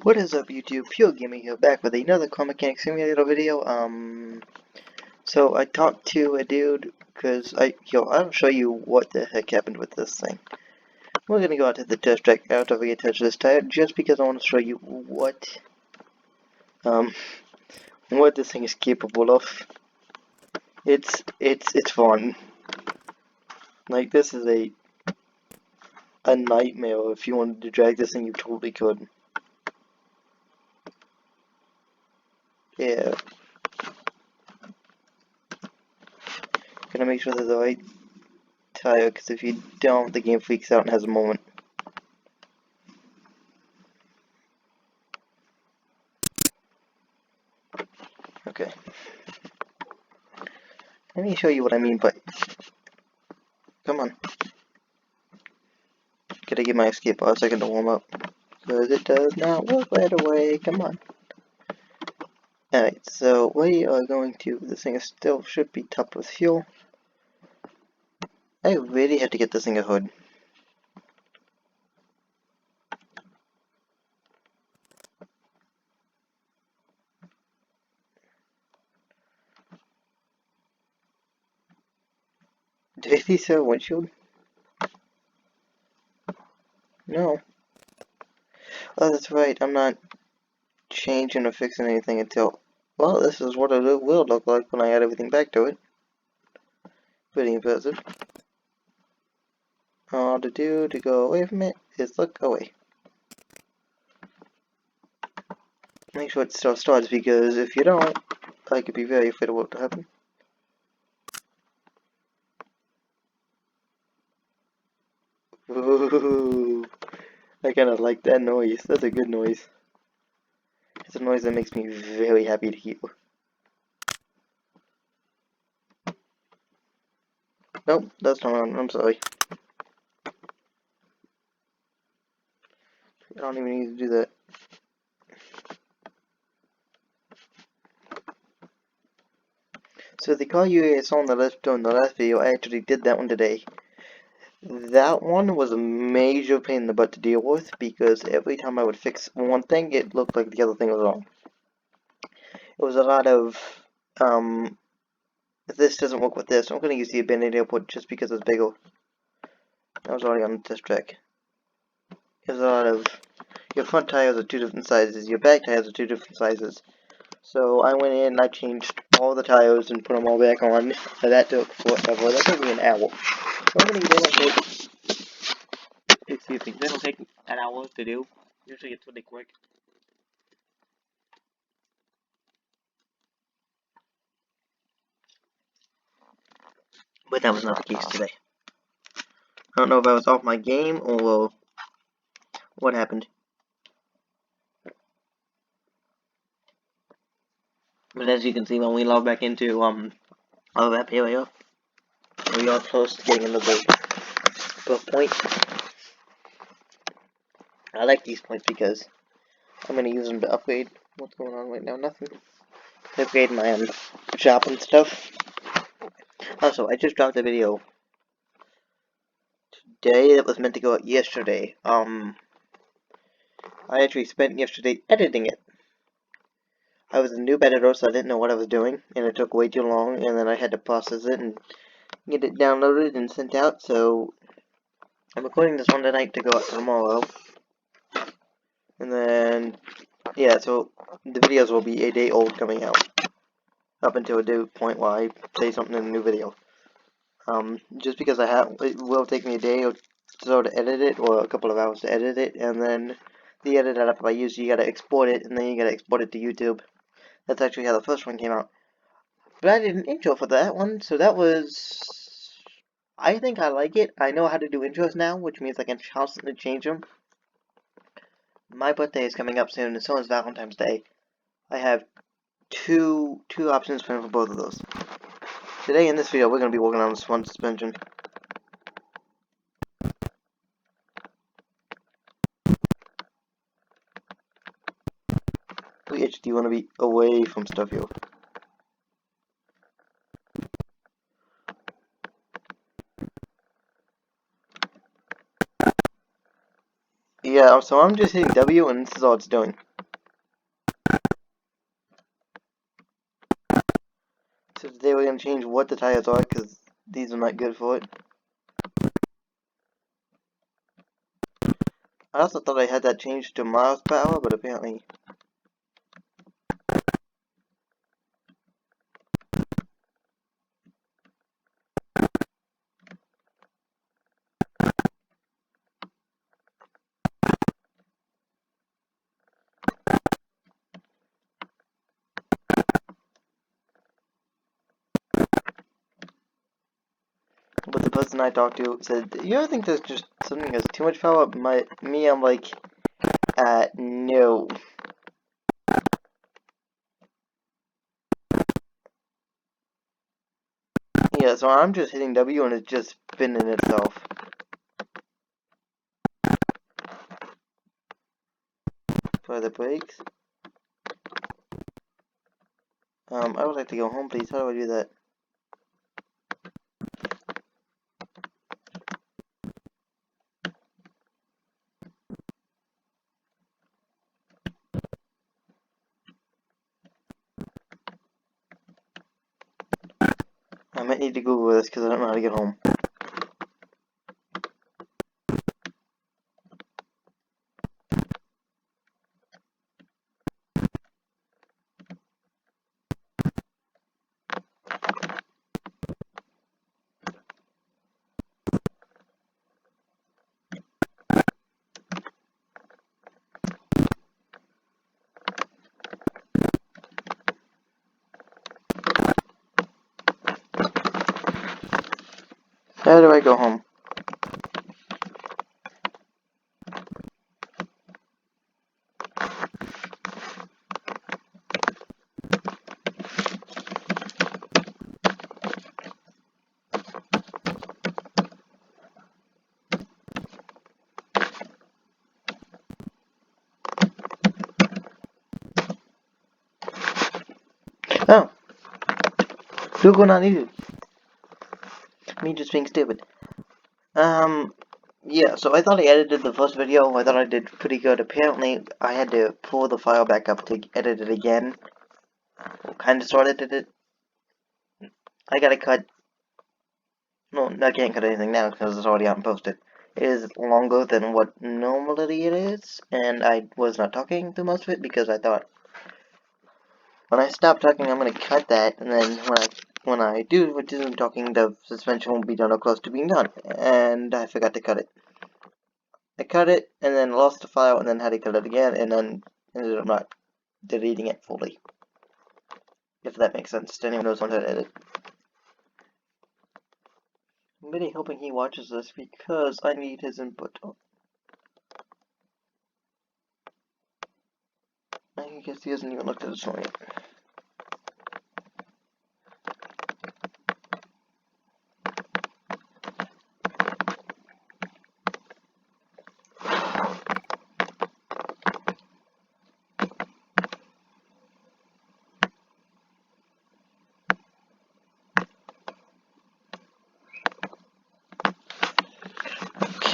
What is up, YouTube? Pure Gaming here, back with another Car Mechanic Simulator video. So I talked to a dude, cause I'll show you what the heck happened with this thing. We're gonna go out to the test track after we touch this tire, just because I want to show you what this thing is capable of. It's fun. Like, this is a nightmare. If you wanted to drag this thing, you totally could. Yeah. Gonna make sure there's the right tire, because if you don't, the game freaks out and has a moment. Okay. Let me show you what I mean by... Come on. Gotta give my escape bar a second to warm up. Because it does not work right away. Come on. Alright, so we are going to... This thing still should be topped with fuel. I really had to get this thing a hood. Did he sell a windshield? No. Oh, that's right. I'm not changing or fixing anything until... Well, this is what it will look like when I add everything back to it. Pretty impressive. All to do to go away from it is look away. Make sure it still starts, because if you don't, I could be very afraid of what will happen. Ooh, I kinda like that noise. That's a good noise. It's a noise that makes me very happy to hear. Nope, that's not on. I'm sorry. I don't even need to do that. So the car you saw on the left on the last video, I actually did that one today. That one was a major pain in the butt to deal with, because every time I would fix one thing, it looked like the other thing was wrong. It was a lot of, if this doesn't work with this, I'm going to use the abandoned airport just because it's bigger. I was already on the test track. There's a lot of, your front tires are two different sizes, your back tires are two different sizes. So I went in and I changed all the tires and put them all back on. So that took forever. That took me an hour. Normally they don't take, excuse me, they don't take an hour to do. Usually it's really quick. But that was not the case today. I don't know if I was off my game or what happened. But as you can see, when we log back into our map area, we are close to getting another point. I like these points because I'm going to use them to upgrade. What's going on right now? Nothing. To upgrade my shop and stuff. Also, I just dropped a video today that was meant to go out yesterday. I actually spent yesterday editing it. I was a noob editor, so I didn't know what I was doing, and it took way too long, and then I had to process it and get it downloaded and sent out, so I'm recording this one tonight to go out tomorrow. And then, yeah, so the videos will be a day old coming out. Up until a due point where I say something in a new video. Just because it will take me a day or so to edit it, or a couple of hours to edit it, and then the edit app I use, you gotta export it, and then you gotta export it to YouTube. That's actually how the first one came out. But I did an intro for that one, so that was... I think I like it. I know how to do intros now, which means I can constantly change them. My birthday is coming up soon, and so is Valentine's Day. I have two options planned for both of those. Today in this video, we're going to be working on this front suspension. We actually want to be away from stuff here. Yeah, so I'm just hitting W, and this is all it's doing. change what the tires are because these are not good for it. I also thought I had that changed to miles per hour, but apparently... But the person I talked to said, you ever think there's just something has too much power? I'm like, no. Yeah, so I'm just hitting W and it's just spinning itself. For the brakes. I would like to go home, please. How do I do that? I might need to Google this because I don't know how to get home. How do I go home? Oh! Google not needed. Me just being stupid. Yeah, so I thought I edited the first video. I thought I did pretty good. Apparently, I had to pull the file back up to edit it again. Kinda sorta did it. I gotta cut... No, I can't cut anything now because it's already unposted. It is longer than what normally it is, and I was not talking through most of it because I thought when I stop talking I'm gonna cut that, and then when I do resume talking the suspension will be done or close to being done, and I forgot to cut it. I cut it, and then lost the file, and then had to cut it again, and then ended up not deleting it fully. If that makes sense to anyone who knows how to edit. I'm really hoping he watches this because I need his input. I guess he hasn't even looked at his phone yet.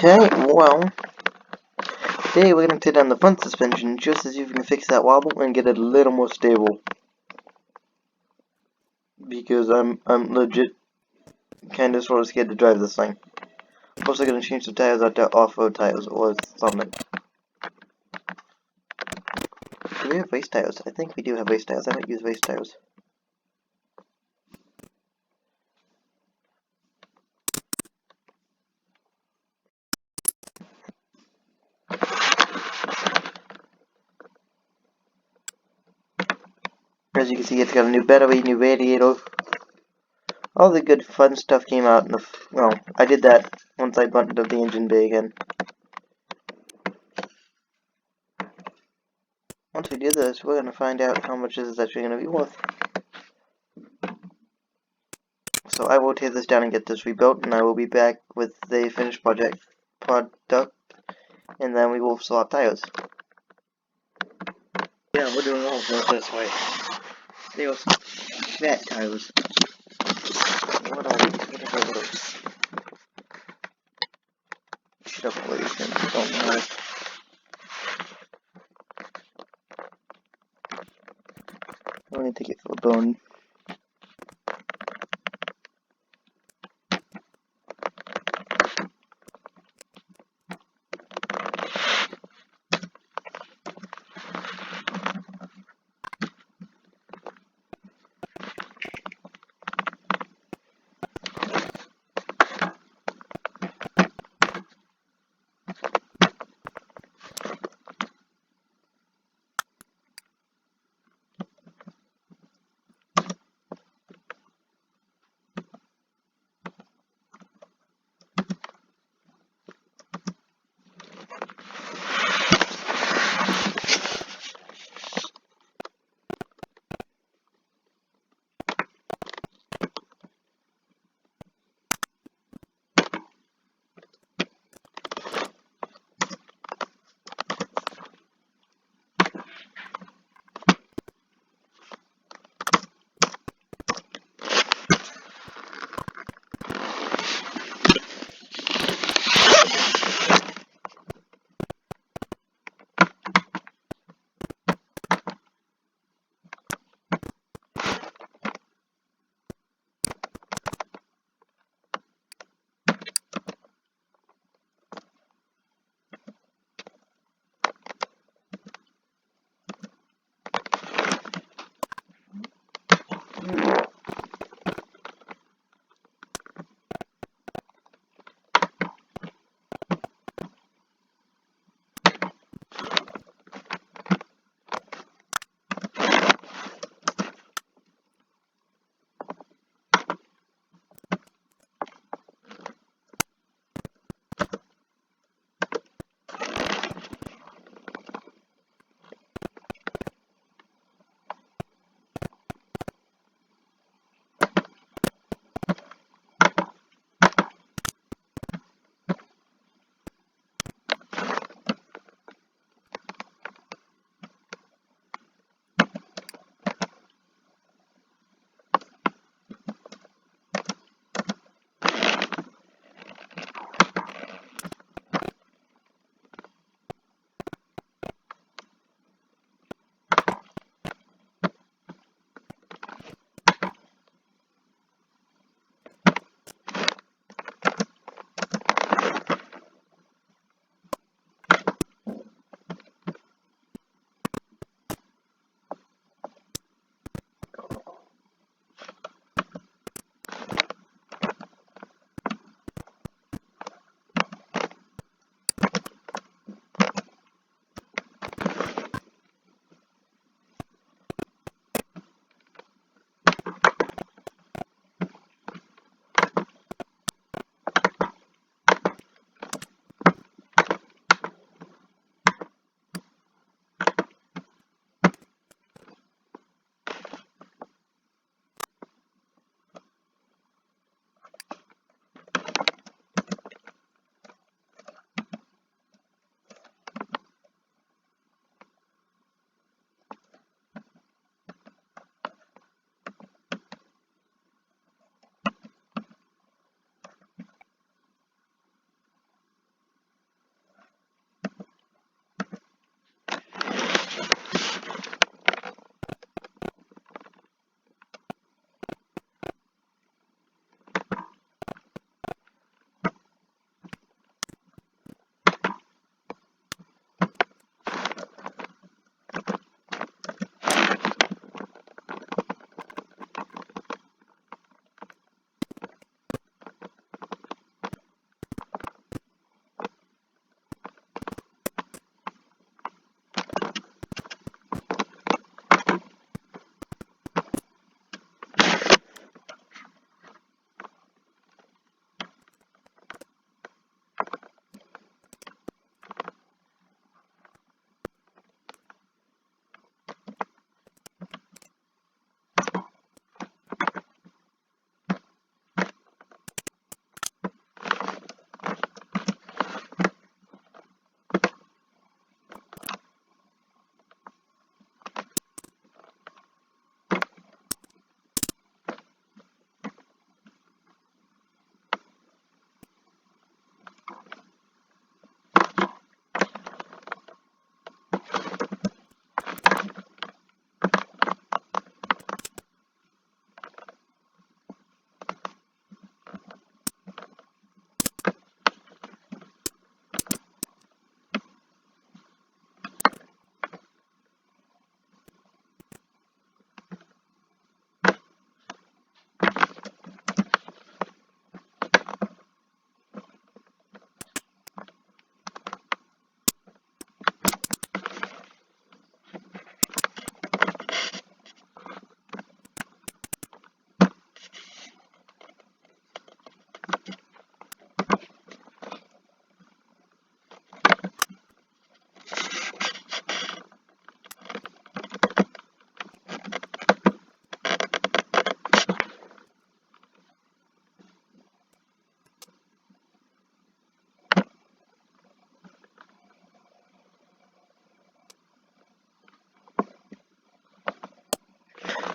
Okay, well, today we're going to tear down the front suspension just as you can fix that wobble and get it a little more stable. Because I'm legit kind of sort of scared to drive this thing. Also going to change the tires out to off-road tires or something. Do we have race tires? I think we do have race tires. I might use race tires. As you can see, it's got a new battery, new radiator. All the good fun stuff came out in the... well, I did that once I buttoned up the engine bay again. Once we do this, we're going to find out how much this is actually going to be worth. So I will tear this down and get this rebuilt, and I will be back with the finished product, and then we will swap tires. Yeah, we're doing all of this way. They are fat tires. What are these? What are those? Separation. Don't know. I'm gonna take it for a bone.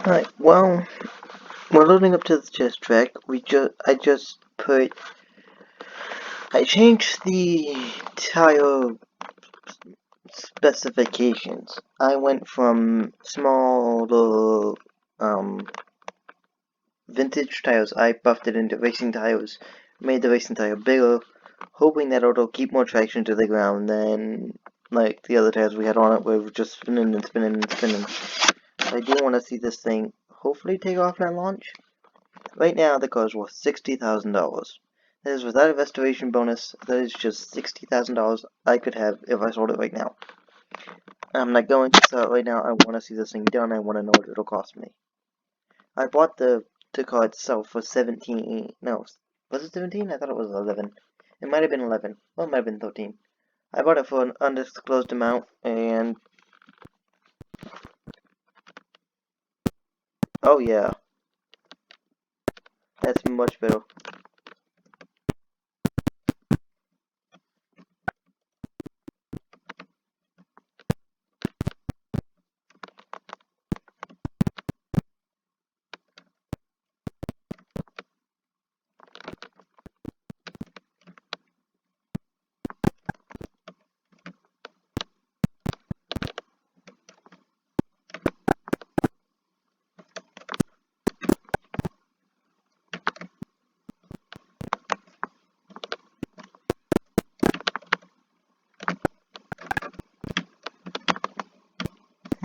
Alright, well, we're loading up to the test track. I changed the tire specifications. I went from small to, vintage tires. I buffed it into racing tires, made the racing tire bigger, hoping that it'll keep more traction to the ground than, like, the other tires we had on it, where it was just spinning and spinning and spinning. I do want to see this thing hopefully take off at launch. Right now, the car is worth $60,000. That is without a restoration bonus. That is just $60,000 I could have if I sold it right now. I'm not going to sell it right now. I want to see this thing done. I want to know what it'll cost me. I bought the car itself for 17. No, was it 17? I thought it was 11. It might have been 11. Well, it might have been 13. I bought it for an undisclosed amount, and oh yeah, that's much better.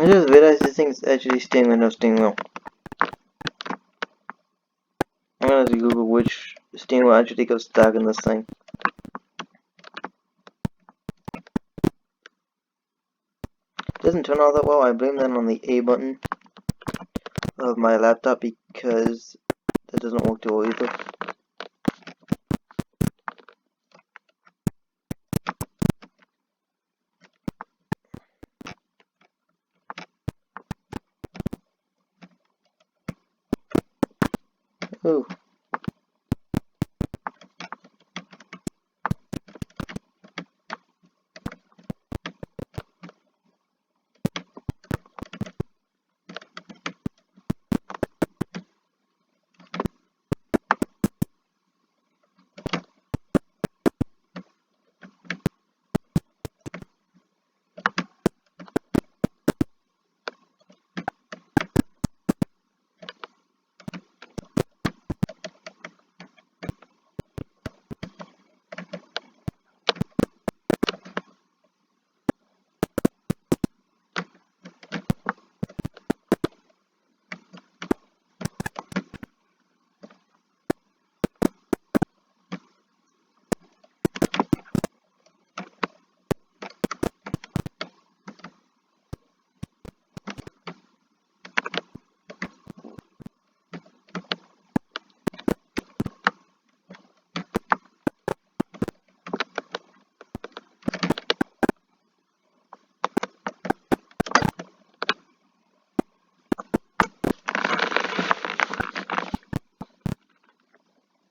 I just realized this thing is actually steering with no steering wheel. I'm gonna have to Google which steering wheel actually goes stuck in this thing. It doesn't turn out that well. I blame that on the A button of my laptop because that doesn't work too well either. Ooh.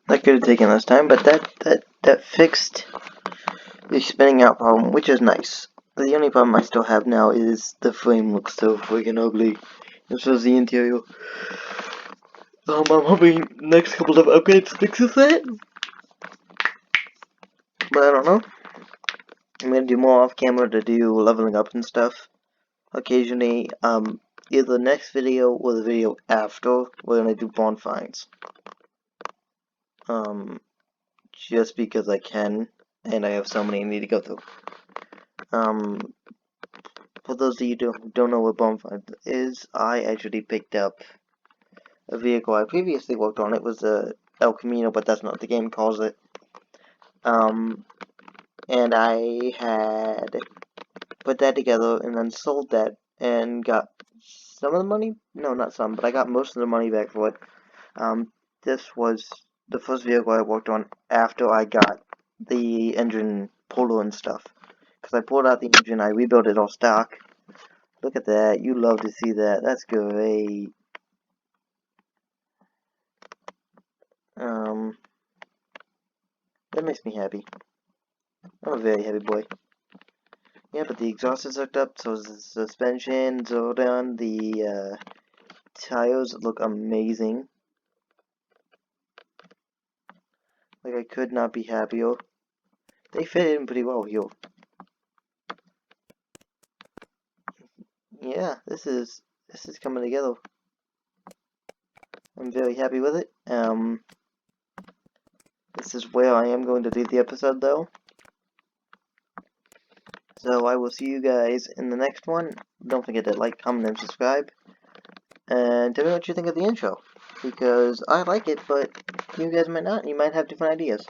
That could have taken less time, but that fixed the spinning out problem, which is nice. The only problem I still have now is the frame looks so freaking ugly. And so does the interior. I'm hoping next couple of upgrades fixes that. But I don't know. I'm gonna do more off camera to do leveling up and stuff. Occasionally, either the next video or the video after, we're gonna do bond finds. Just because I can, and I have so many I need to go through. For those of you who don't know what bond finds is, I actually picked up a vehicle I previously worked on. It was a El Camino, but that's not what the game calls it. And I had put that together and then sold that and got some of the money. No, not some, but I got most of the money back for it. This was the first vehicle I worked on after I got the engine pulled and stuff. Because I pulled out the engine, I rebuilt it all stock. Look at that, you love to see that. That's great. That makes me happy. I'm a very happy boy. Yeah, but the exhaust is hooked up, so is the suspension's all done, the tiles look amazing. Like, I could not be happier. They fit in pretty well here. Yeah, this is coming together. I'm very happy with it. This is where I am going to leave the episode, though. So I will see you guys in the next one. Don't forget to like, comment, and subscribe. And tell me what you think of the intro. Because I like it, but you guys might not. You might have different ideas.